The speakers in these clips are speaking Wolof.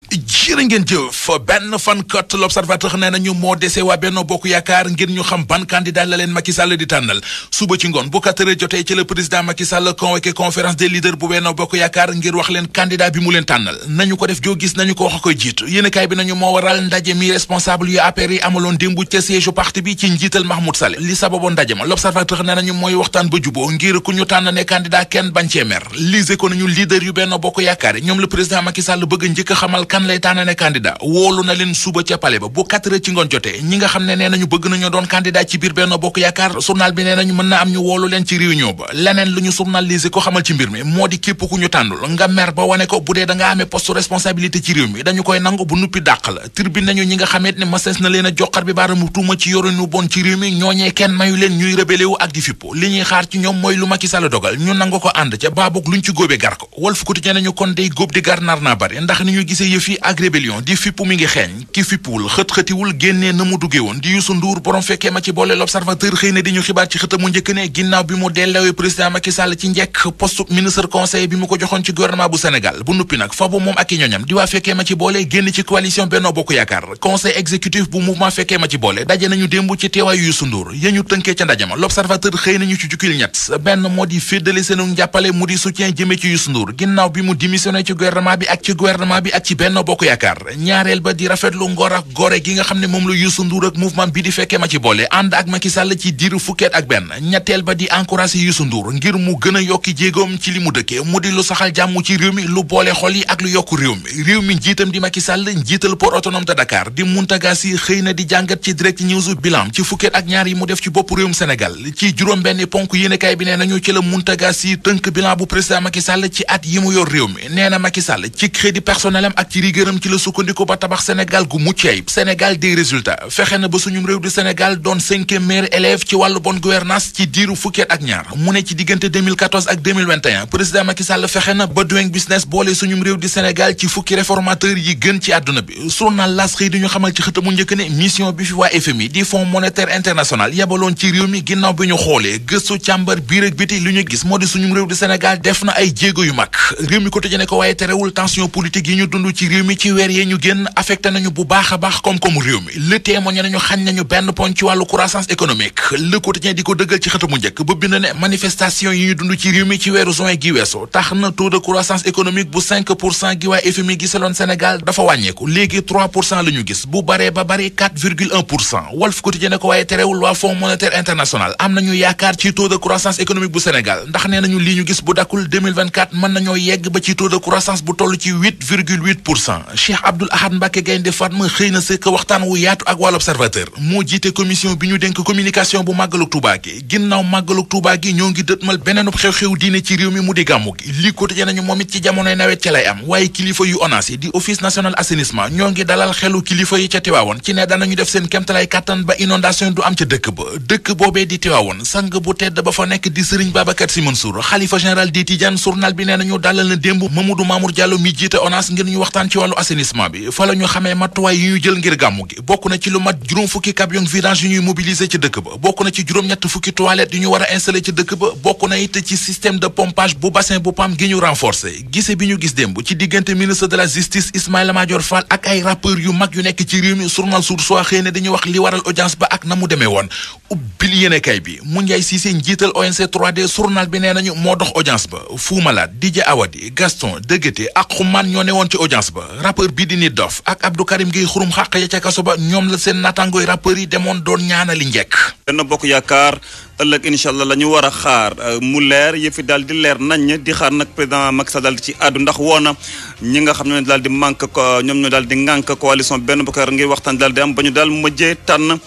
jërë ngeen jëf benn fan kat l'observateur nee nañu moo dese waa Benno Bokk Yaakaar ngir ñu xam ban candidat la leen Macky Sall di tànnal suba ci ngoon bu 4 heures jotee ci le président Macky Sall convoqué conférence des leaders bu Benno Bokk Yaakaar ngir wax leen candidat bi mu leen tànnal nañu ko def joo gis nañu ko wax a koy jiitu yéenekaay bi nañu moo waral ndaje mi responsable yu APR yi amaloon démb ca siège parti bi ci njiital Mahmoud Saleh li sababoon ndaje ma l'observateur nee nañu mooy waxtaan ba juboo ngir ku ñu tànn ne candidat kenn bañ cee mer lise ko nañu leader yu Benno Bokk Yaakaar ñoom le président Macky Sall bëgg njëkk a xamal kan lay tànn ne candidat woolu na leen suba ca palais ba bu 4 heures ci ngoon jotee ñi nga xam ne nee nañu bëgg nañu doon candidat ci biir Benno Bokk Yaakaar journal bi nee nañu mën na am ñu woolu leen ci réunion ba leneen lu ñu journalisé ko xamal ci mbir mi moo di képp ku ñu tànnul nga mer ba wane ko bu dee da nga amee poste responsabilité ci réew mi dañu koy nangu bu nuppi dàq la tribune nañu ñi nga xamee ne masees na leen a joxar bi baaramu tuuma ci yorinu bon ci réew mi ñooñee kenn mayu leen ñuy rébélé wu ak di fippu li ñuy xaar ci ñoom mooy lu Macky Sall dogal ñu nangu ko ànd ca baabug luñ ci góobee gar ko Walf Quotidien nañu kon day góob di gar nar naa bari ndax ni ñu gisee yëf yi ak rébellion di fippu mi ngi xeeñ ki fippuwul xët-xëtiwul génnee na mu duggee woon di Youssou Ndour borom fekkee ma ci boole l'observateur xëy na di ñu xibaar ci xëtam mu njëkk ne ginnaaw bi mu delloowe président Macky Sall ci njekk poste ministre conseil bi mu ko joxoon ci gouvernement bu Sénégal bu nuppi nag fa bu moom ak i ñoñam di waa fekkee ma ci boole génn ci coalition Benno Bokk Yaakaar conseil exécutif bu mouvement fekkee ma ci boole daje nañu démb ci teewaayu Youssou Ndour ya ñu tënkee ca ndajama l'observateur xëy nañu ci jukkil ñett benn moo di féddale seenu njàppale mu di soutien jëme ci Youssou Ndour ginnaaw bi mu démissionné ci gouvernement bi ak ci Benno Bokk Yaakaar ñaareel ba di rafetlu ngor ak gore gi nga xam ne moom la Youssou Ndour ak mouvement bi di fekkee ma ci boole ànd ak Macky Sall ci diiru fukkeet ak benn ñetteel ba di encouragé Youssou Ndour ngir mu gën a yokki jéegoom ci li mu dëkkee mu di lu saxal jàmm ci réew mi lu boole xol yi ak lu yokku réew mi njiitam di Macky Sall njiital port autonome de Dakar di Mountaga Sy xëy na di jàngat ci direct news bilan ci fukkeet ak ñaar yi mu def ci bopp réewum Sénégal ci juróom benn ponk yéenekaay bi nee nañu ci la Mountaga Sy tënk bilan bu président Macky Sall ci at yi mu yor réew mi nee na Macky Sall ci crédit personnel am ak ci rigueuram ci la sukkandiku ba tabax Sénégal gu mucc ayib Sénégal des résultats fexe na ba suñum réew di Sénégal doon 5e meilleur élève ci wàllu bonne gouvernance ci diiru fukkeet ak ñaar mu ne ci diggante 2014 ak 2021 président Macky Sall fexe na ba doing business boole suñum réew di Sénégal ci fukki réformateur yi gën ci àdduna bi journal L'As xëy di ñu xamal ci xëtamu njëkk ne mission bi fi waa FMI di Fonds monétaire international yebaloon ci réew mi ginnaaw bi ñu xoolee gëstu càmbar biir ak biti li ñu gis moo di suñum réew di Sénégal def na ay jéego yu mag réew mi ko tëjee ne ko waaye terewul tension politique yi ñu dund ci réew mi ci weer yee ñu génn affecté nañu bu baax a baax koom-koomu réew mi le témoigné nañu xañ nañu benn poñ ci wàllu croissance économique le quotidien di ko dëggal ci xëtamu njëkk ba bind ne manifestation yi ñu dund ci réew mi ci weeru juin gi weesu tax na taux de croissance économique bu 5% gi waa FMI gisaloon Sénégal dafa wàññeeku léegi 3% la ñu gis bu baree ba bari 4,1% Walf Quotidien ne ko waaye terewul waa Fonds monétaire international am nañu yaakaar ci taux de croissance économique bu Sénégal ndax nee nañu lii ñu gis bu dakkul 2024 mën nañoo yegg ba ci taux de croissance bu toll ci 8,8%. Cheikh Abdoul Ahad Mbacké Gaïndé Fatma xëy na sëkk waxtaan wu yaatu ak waa l'Observateur moo jiite commission bi ñu dénk communication bu màggaluk Touba gi ginnaaw màggaluk Touba gi ñoo ngi dëtmal beneenub xew-xew diine ci réew mi mu di gàmmu gi li quotidien nañu moom it ci jamonoy nawet ca lay am waaye kilifa yu ONAS yi di office national assainissement ñoo ngi dalal xelu kilifa yi ca Tiwaawoon ci ne danañu def seen kemtalay kàttan ba inondation du am ca dëkk ba dëkk boobee di Tiwaawoon sang bu tedd ba fa nekk di Serigne Babacar Sy Mansour xalifa général des Tidianes journal bi nee nañu dalal na démb Mamadou Mamour Diallo mi jiite ONAS ngir ñu waxtaan ci wàllu assainissement bi fa la ñu xamee matuwaay yi ñu jël ngir gàmmu gi bokk na ci lu mat juróom fukki camion vidange yu ñuy mobiliser ci dëkk ba bokk na ci juróom-ñett fukki toilettes yu ñu war a installer ci dëkk ba bokk na it ci système de pompage bu bassin bu PAM gi ñu renforcer gise bi ñu gis démb ci diggante ministre de la justice Ismaïla Madior Fall ak ay rappeurs yu mag yu nekk ci réew mi journal Source A xëy na dañuy wax li waral audience ba ak na mu demee woon ubbil yéenekaay bi mu Ndiaye Cissé njiital ONC 3D journal bi nee nañu moo dox audience ba Fou Malade Didier Awadi Gaston Deguete ak Xuman ñoo ne woon ci audience ba rappeur bii di Nit Dof ak Abdou Karim Gueye xurum xàq ya ca kaso ba ñoom la seen nattangooy rappeurs yi demoon doon ñaanali njekk Benno Bokk Yaakaar ëllëg incha allah la ñu war a xaar mu leer yëfi daal di leer nañ di xaar nag président Macky Sall daal di ci àddu ndax woona ñi nga xam ne daal di manque ko ñoom ñoo daal di ŋànk coalition Benno Bokk Yaakaar ngir waxtaan daal di am ba ñu daal mujjee tànn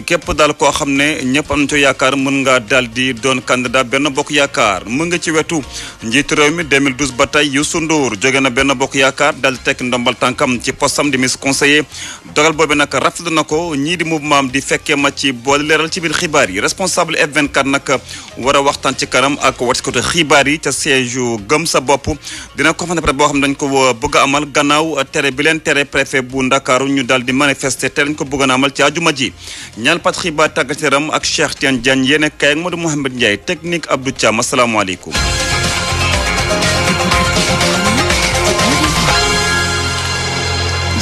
képp daal koo xam ne ñëpp am na ci yaakaar mën nga daal di doon candidat Benno Bokk Yaakaar mu nga ci wetu njiitu réew mi 2012 ba tey Youssou Ndour jóge na Benno Bokk Yaakaar daal di tekk ndombal tànkam ci postam di ministre conseiller dogal boobu nag rafetlu na ko ñii di mouvement di fekkee ma ci boole leeral ci biir xibaar yi responsable F24 nag war a waxtaan ci kanam ak watkatu xibaar yi ca siège yu gëm sa bopp dina conférence de presse boo xam ne dañ ko bëgg a amal gannaaw tere bi leen tere préfet bu Ndakaaru ñu daal di manifester te dañ ko bëgg a amal ci àjjuma ji ñaan pat xibaar tàggat yaram ak Cheikh Tidiane Diagne yéen kay ak Modou Mouhamed Ndiaye technique Abdou Thiam asalaamaaleykum.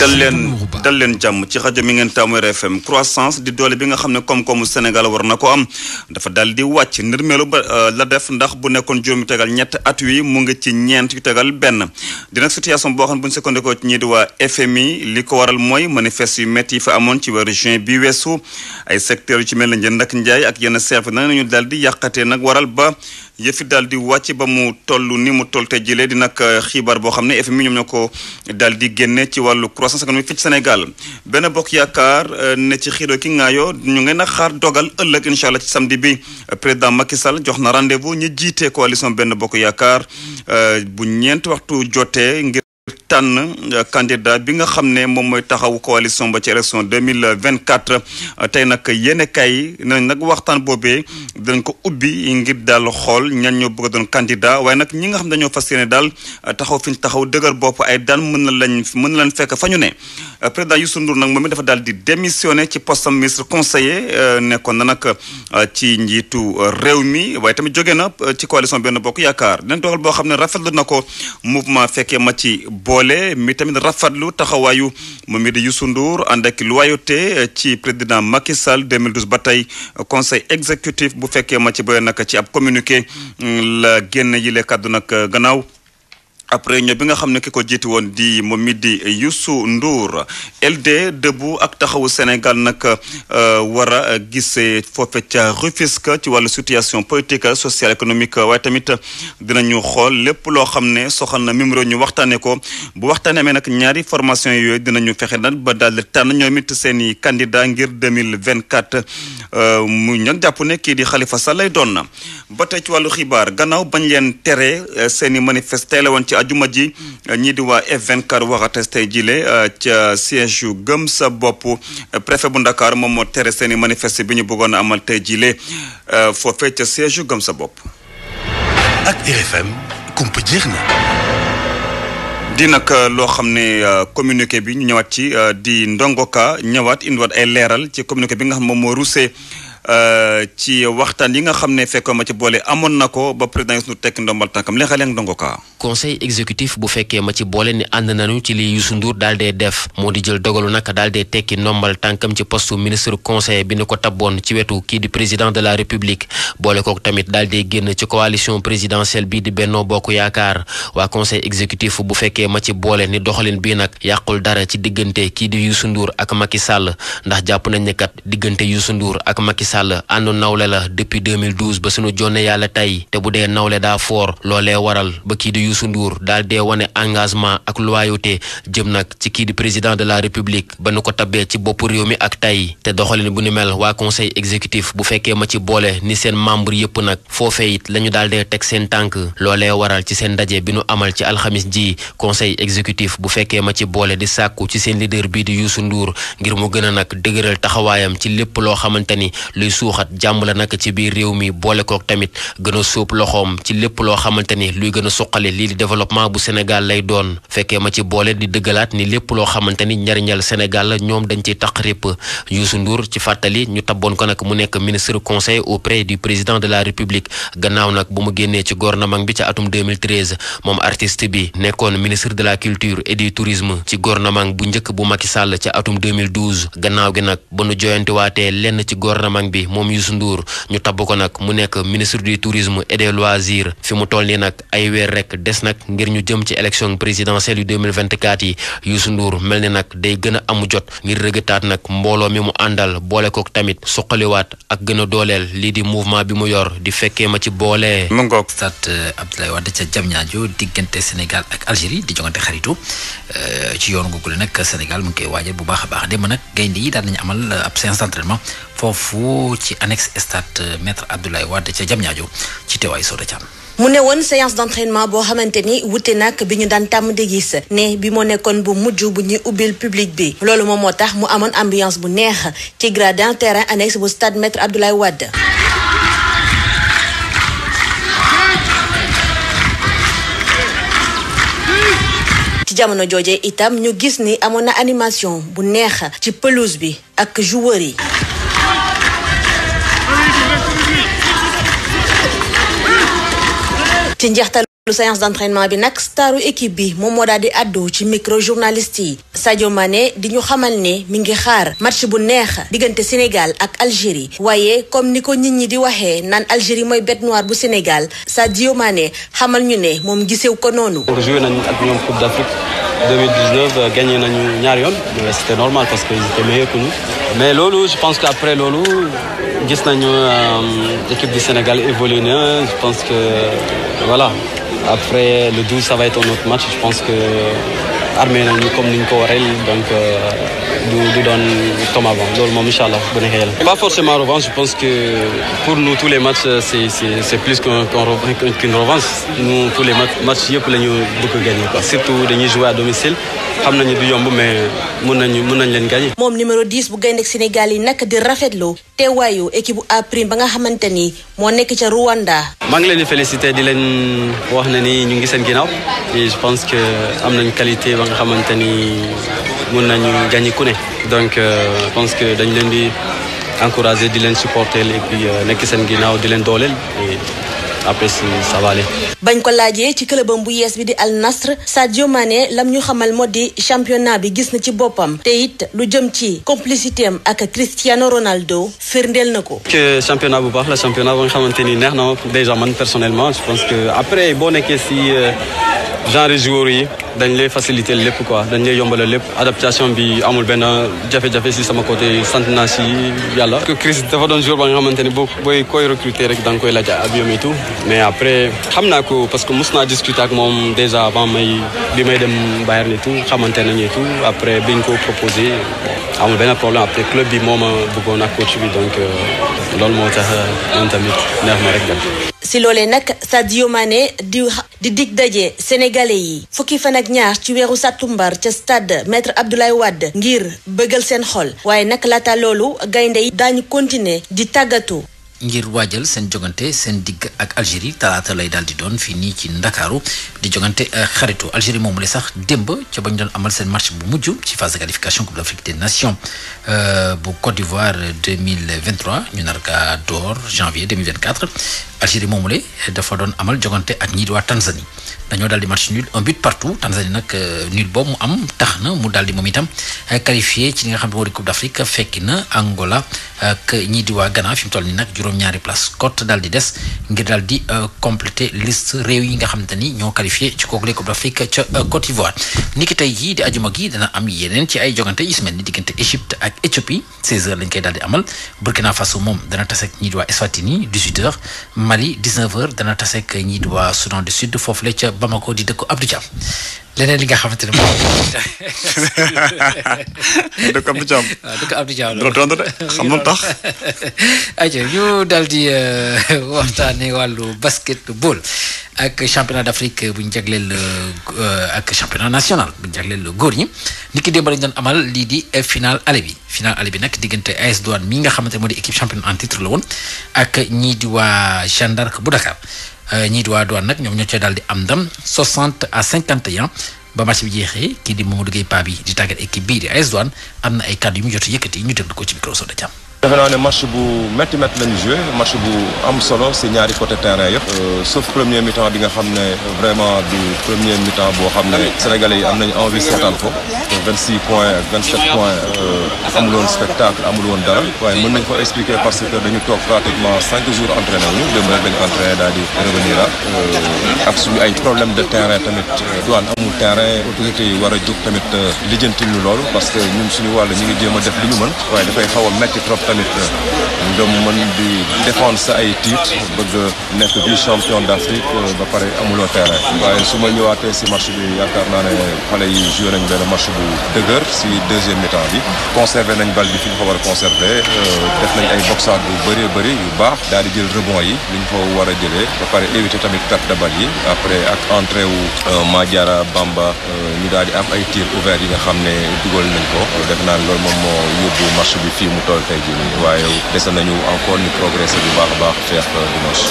dal leen jàmm ci rajo mi ngeen taamu RFM. croissance di doole bi nga xam ne koom-koomu Sénégal war na ko am dafa dal di wàcc nërmeelu ba la def ndax bu nekkoon juróomi tegal ñett at wi mu ngi ci ñeent yu tegal benn di nag situation boo xam ne bu ñu sukkandikoo ci ñii di waa FMI li ko waral mooy manifeste yu métti yi fa amoon ci weeru juin bi weesu ay secteurs yu ci mel ne njënd ak njaay ak yenn service nag nañu daal di yàqatee nag waral ba yëfi daal di wàcc ba mu toll ni mu toll te jëlee di nag xibaar boo xam ne FMI ñoom ñoo ko daal di génne ci wàllu croissance économique fii ci Sénégal benn bokk yaakaar ne ci xiiroo ki ngaayoo ñu ngeen a xaar dogal ëllëg incha allah ci samedi bi président Macky Sall jox na rendez-vous ñu jiite coalition benn bokk yaakaar bu ñeent waxtu jotee ngir tànn candidat bi nga xam ne moom mooy taxawu coalition ba ci élection 2024 tey nag yéene kay nañ nag waxtaan boobee dinañ ko ubbi ngir daal xool ñan ñoo bëgg a doon candidat waaye nag ñi nga xam ne dañoo fas yéene daal taxaw fi ñu taxaw dëgër bopp ay daan mën na leen fekk fa ñu ne président Youssou Ndour nag moom it dafa daal di démissionné ci poste ministre conseiller nekkoon na nag ci njiitu réew mi waaye tamit jóge na ci coalition benn bokk yaakaar dinañ dogal boo xam ne rafetlu na ko mouvement fekkee ma ci boole mi tamit rafetlu taxawaayu moom mi di Youssou Ndour ànd ak loyauté ci président Macky Sall 2012 ba tey conseil exécutif bu fekkee ma ci boole nag ci ab communiqué la génn yile kàddu nag gannaaw après ñoo bi nga xam ne ki ko jiiti woon di moom mi di Youssou Ndour LD Debout ak taxawu Sénégal nag war a gisee foofe ca Rufisque ci wàllu situation politique sociale économique waaye tamit dinañu xool lépp loo xam ne soxal na mim réew ñu waxtaanee ko bu waxtaanee amee nag ñaari formation yooyu dinañu fexe nag ba daal di tànn ñoom it seen i candidat ngir 2024 mu ñag jàpp ne kii di Khalifa Sall lay doon na ba tey ci wàllu xibaar gannaaw bañ leen tere seen i manifeste la woon ci ajuma ji ñii di waa F24 waxates tey jile ca siège yu gëm sa bopp préfet bu Ndakaar moom moo tere seeni manifeste bi ñu bëggoon a amal tey jile foofee ca siège yu gëm sa bopp. ak RFM kumpa jeex na. di nag loo xam ne communiqué bi ñu ñëwaat ci di ndongoka ñëwaat indiwaat ay leeral ci communiqué bi nga xam moom moo rusee ci waxtaan yi nga xam ne fekkoon ma ci boole amoon na ko ba président Youssou Ndour tekki ndombal tànkam li xale ak ndongo ka conseil exécutif bu fekkee ma ci boole ni ànd nañu ci li Youssou Ndour daal dee def moo di jël dogalu nag daal dee tekki ndombal tànkam ci poste ministre conseil bi ni ko tabboon ci wetu kii di président de la république boole kook tamit daal dee génn ci coalition présidentielle bii di Benno Bokk Yaakaar waa conseil exécutif bu fekkee ma ci boole ni doxalin bii nag yàqul dara ci diggante kii di Youssou Ndour ak Macky Sall ndax jàpp nañ ne kat diggante Youssou Ndour ak Macky Sall àndu nawle la depuis 2012 ba suñu jonne yàlla tey te bu dee nawle daa foor loolee waral ba kii di Youssou Ndour daal dee wane engagement ak loyauté jëm nag ci kii di président de la république ba nu ko tabbee ci bopp réew mi ak tey te doxalin bu ni mel waa conseil exécutif bu fekkee ma ci boole ni seen membre yëpp nag foofee it la ñu daal dee teg seen tànk loolee waral ci seen ndaje bi nu amal ci alxamis ji conseil exécutif bu fekkee ma ci boole di sàkku ci seen leader bii di Youssou Ndour ngir mu gën a nag dëgëral taxawaayam ci lépp loo xamante ni luy suuxat jàmm la nag ci biir réew mi boole kook tamit gën a sóob loxoom ci lépp loo xamante ni luy gën a suqali lii di développement bu Sénégal lay doon fekkee ma ci boole di dëggalaat ni lépp loo xamante ni njariñal Sénégal la ñoom dañ ciy taq répp Youssou Ndour ci fàttali ñu tabboon ko nag mu nekk ministre conseil auprès du président de la république gannaaw nag bu mu génnee ci gouvernement bi ca atum 2013 moom artiste bi nekkoon ministre de la culture et du tourisme ci gouvernement bu njëkk bu Macky Sall ca atum 2012 gannaaw gi nag ba nu joyantiwaatee lenn ci gouvernement bi moom Youssou Ndour ñu tabb ko nag mu nekk ministre du tourisme et des loisirs fi mu toll nii nag ay weer rek des nag ngir ñu jëm ci élection présidentielle yu 2024 yi Youssou Ndour mel ni nag day gën a amu jot ngir rëgëtaat nag mbooloo mi mu àndal boole kook tamit suqaliwaat ak gën a dooleel lii di mouvement bi mu yor di fekkee ma ci boole. mu ngoog stade Abdoulaye Wade ca Diamniadio diggante Sénégal ak Algérie di jongante xaritu ci yoon googu nag Sénégal mu ngi koy waajal bu baax a baax démb nag gaynde yi daan nañu amal ab séance d'entraînement foofu ci annexe stade maître Abdoulaye Wade ca Diamniadio ci teewaayu Soda Thiam. mu ne woon séance d'entraînement boo xamante ni wute nag bi ñu daan tàmm di gis ne bi moo nekkoon bu mujj bu ñuy ubbil public bi loolu moom moo tax mu amoon ambiance bu neex ci gradin terrain annexe bu stade maître Abdoulaye Wade. ci jamono jooje itam ñu gis ni amoon na animation bu neex ci pelouse bi ak joueurs yi. ci njeextal lu séance d'entraînement bi nag staru équipe bi moom moo daal di addu ci micro journaliste yi Sadio Mané di ñu xamal ne mi ngi xaar match bu neex diggante Sénégal ak Algérie waaye comme ni ko nit ñi di waxee naan Algérie mooy bête noire bu Sénégal Sadio Mané xamal ñu ne moom gisew ko noonu. joué nañu ak ñoom Coupe d'Afrique 2019 gagné nañu ñaari yoon c'était normal parce que ils étaient meilleurs que nous mais loolu je pense que après loolu gis nañu équipe du Sénégal évolué na je pense que voilà. Après le 12 ça va être un autre match je pense que armé nañu comme ni ñu ko waree donc du doon comme avant loolu moom incha allah bu neexee yàlla. Pas forcément revanche je pense que pour nous tous les matchs c'est plus qu'une revanche nous tous les matchs yëpp la ñu bëgg a gagner quoi surtout dañuy jouer à domicile xam nañu du yomb mais mën nañ leen gagner. moom numéro 10 bu gaynde Sénégal yi nag di rafetlu teewaayu équipe bu A-Prime ba nga xamante ni moo nekk ca Rwanda. maa ngi leen di féliciter di leen wax na ni ñu ngi seen ginnaaw et je pense que am nañu qualité ba nga xamante ni mën nañu gagner ku ne donc je pense que dañ leen di encourager di leen supporter et puis nekk seen ginnaaw di leen dooleel et après ça va aller. bañ ko laajee ci clubam bu yees bi di Al Nassr Sadio Mané lam ñu xamal moo di championnat bi gis na ci boppam te it lu jëm ci complicité am ak Cristiano Ronaldo firndeel na ko. que championnat bu baax la championnat ba nga xamante ni neex na déjà man personnellement je pense que après boo nekkee si genre joueurs yi dañ lay faciliter lépp quoi dañ lay yombalal lépp adaptation bi amul benn jafe-jafe si sama côté sant naa si yàlla. que Chris dafa doon joueur ba nga xamante ni booy koy recruter rek da nga koy laaj avion et tout mais après xam naa ko parce que mos naa discuter ak moom déjà avant bi may dem Bayern et tout xamante nañu et tout après biñ ko proposé amul benn problème après club bi moo ma bëggoon ak coach bi donc loolu moo tax moom tamit neex ma rek dem. si loolee nag Sadio Mané di dig daje sénégalais yi fukki fan ak ñaar ci weeru sàttumbar ca stade Maître Abdoulaye Wade ngir bëggal seen xol waaye nag laata loolu gaynde yi daañu continuer di tàggatu. ngir waajal seen jogante seen digg ak Algérie talaata lay daal di doon fii nii ci Ndakaaru di jogante xaritu Algérie moomu la sax démb ca bañ doon amal seen match bu mujj ci phase de qualification Coupe d'Afrique des Nations bu Côte d'Ivoire 2023 ñu nar kaa door janvier 2024 Algérie moomu la dafa doon amal jogante ak ñii di waa Tanzanie dañoo daal di match nul un but partout Tanzanie nag nul boobu mu am tax na mu daal di moom itam qualifié ci li nga xam ne moo di Coupe d'Afrique fekki na Angola ak ñii di waa Ghana fi mu toll nii nag juróom-ñaari place cote daal di des ngir daal di compléter liste réew yi nga xamante ni ñoo qualifié ci kooku la Coupe d'Afrique ca Côte d'Ivoire ni ki tey jii di ajuma gi dana am yeneen ci ay jogante yu mel ni diggante Égypte ak Éthiopie 16h lañ koy daal di amal Burkina Faso moom dana tase ak ñii di waa Eswatini 18h Mali 19h dana tase ak ñii di waa Soudan du Sud foofu la ca Bamako di dëkku Abdou Thiam leneen li nga xamante ne moom. dëkk Abdou Thiam. waaw dëkk Abdou Thiam la tontu de xam nga tax. ayca ñu daal di waxtaanee wàllu basketball ak championnat d'Afrique bu ñu jagleel ak championnat national bu ñu jagleel góor ñi nit ki démb lañ doon amal lii di final aller bi nag diggante AS Douane mi nga xamante ne moo di équipe championne en titre la woon ak ñii di waa Jeanne d'Arc bu Dakar. ñii di waa Douane nag ñoom ñoo cee daal di am ndam 60-51 ba match bi jeexee kii di Mamadou Gueye Pape bi di tàggat équipe bii di AS Douane am na ay kàddu yu mu jot yëkkati ñu déglu ko ci micro Soda Thiam. defe naa ne match bu métti lañu joué match bu am solo si ñaari côté terrain yëpp sauf premier mi-temps bi nga xam ne vraiment du premier mi-temps boo xam ne sénégalais yi am nañu envie seetaan ko 26 points ak 27 points amul woon spectacle amul woon dara waaye mën nañ ko expliquer parce que dañu toog pratiquement 5 jours entraîné wuñu démb rek dañu entraîné daal di revenir ak suñu ay problème de terrain tamit Douane amul terrain autorités yi war a jóg tamit lijjantil ñu loolu parce que ñun suñu wàll ñu ngi jéem a def li ñu mën waaye dafay xaw a métti trop tamit nga mën di défendre sa ay titres bëgg nekk vice champion d'Afrique ba pare amuloo terrain waaye su ma ñëwaatee si match bi yaakaar naa ne xale yi joué nañ benn match bu dëgër si deuxième mi-temps bi conservé nañ bal bi fi ñu ko war a conservé def nañ ay boxade yu bëri yu baax daal di jël rebond yi li ñu ko war a jëlee ba pare éviter tamit perte de balle yi après ak entrée wu Madiara Bamba ñu daal di am ay tirs ouverts yi nga xam ne dugal nañ ko def naa ne loolu moom moo yóbbu match bi fii mu toll tey jii waaye dese nañu encore ñu progresser bu baax a baax feex dimanche.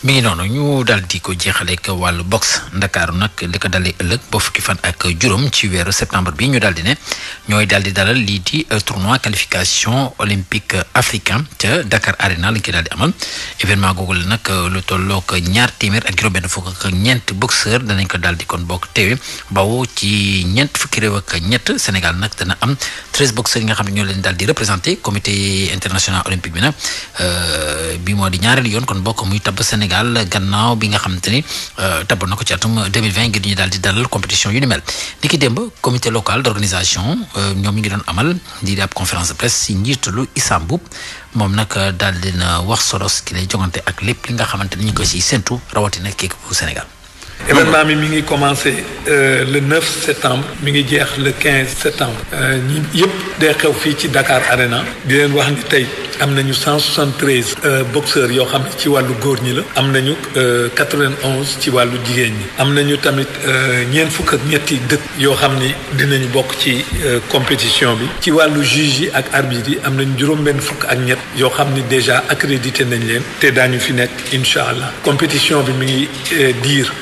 mi ngi noonu ñu daal di ko jeexale ak wàllu boxe Ndakaaru nag li ko dalee ëllëg ba fukki fan ak juróom ci weeru septembre bi ñu daal di ne ñooy daal di dalal lii di tournoi qualification olympique africain ca Dakar Arena lañ koy daal di amal événement googu la nag lu tollook 200 ak juróom-benn fukk ak ñeent boxeur danañ ko daal di kon bokk teewe bawoo ci ñeent fukki réew ak ñett Sénégal nag dana am 13 boxeurs yi nga xam ne ñoo leen daal di représenté comité international olympique bi nag bi moo di ñaareelu yoon kon bokk muy tabb Sénégal gannaaw bi nga xamante ni tabb na ko ci atum 2020 ngir ñu daal di dalal compétition yu ni mel ni ki démb comité local d'organisation ñoom ñu ngi doon amal di ab conférence de presse si njiitalu Issa Mboup moom nag daal dina wax solos ki lay jongante ak lépp li nga xamante ni ñu ko siy séntu rawatina képp bu Sénégal. événement mi ngi commencé le 9 septembre mi ngi jeex le 15 septembre ñi yëpp day xew fii ci Dakar Arena di leen wax ni tey am nañu 173 boxeurs yoo xam ne ci wàllu góor ñi la am nañu 91 ci wàllu jigéen ñi am nañu tamit ñeent fukk ak ñetti dëkk yoo xam ni dinañu bokk ci compétition bi ci wàllu juge yi ak arbitre yi am nañu juróom-benn fukk ak ñett yoo xam ni déjà accrédité nañ leen te daañu fi nekk incha allah compétition bi mi ngi diir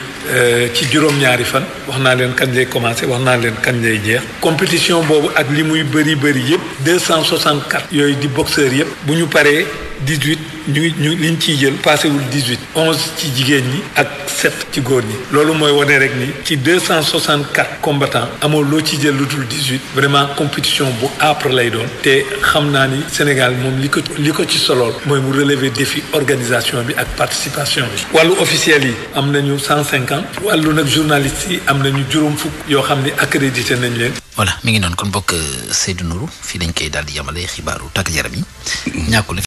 ci juróom-ñaari fan wax naa leen kañ lay commencé wax naa leen kañ lay jeex compétition boobu ak li muy bëri yëpp 264 yooyu di boxeurs yëpp bu ñu paree 18 ñu liñ ciy jël passewul 18 11 ci jigéen ñi ak 7 ci góor ñi loolu mooy wane rek ni ci 264 combattants amoo loo ci jël lu dul 18 vraiment compétition bu âpre lay doon te xam naa ni Sénégal moom li ko ci solool mooy mu relever défi organisation bi ak participation bi wàllu officiel yi am nañu 150 wàllu nag journalistes yi am nañu juróom fukk yoo xam ne accrédité nañ leen. voilà mi ngi noonu kon bokk Seydou Nourou fii lañ koy daal di yamale xibaaru tàggat yaram yi ñàkkul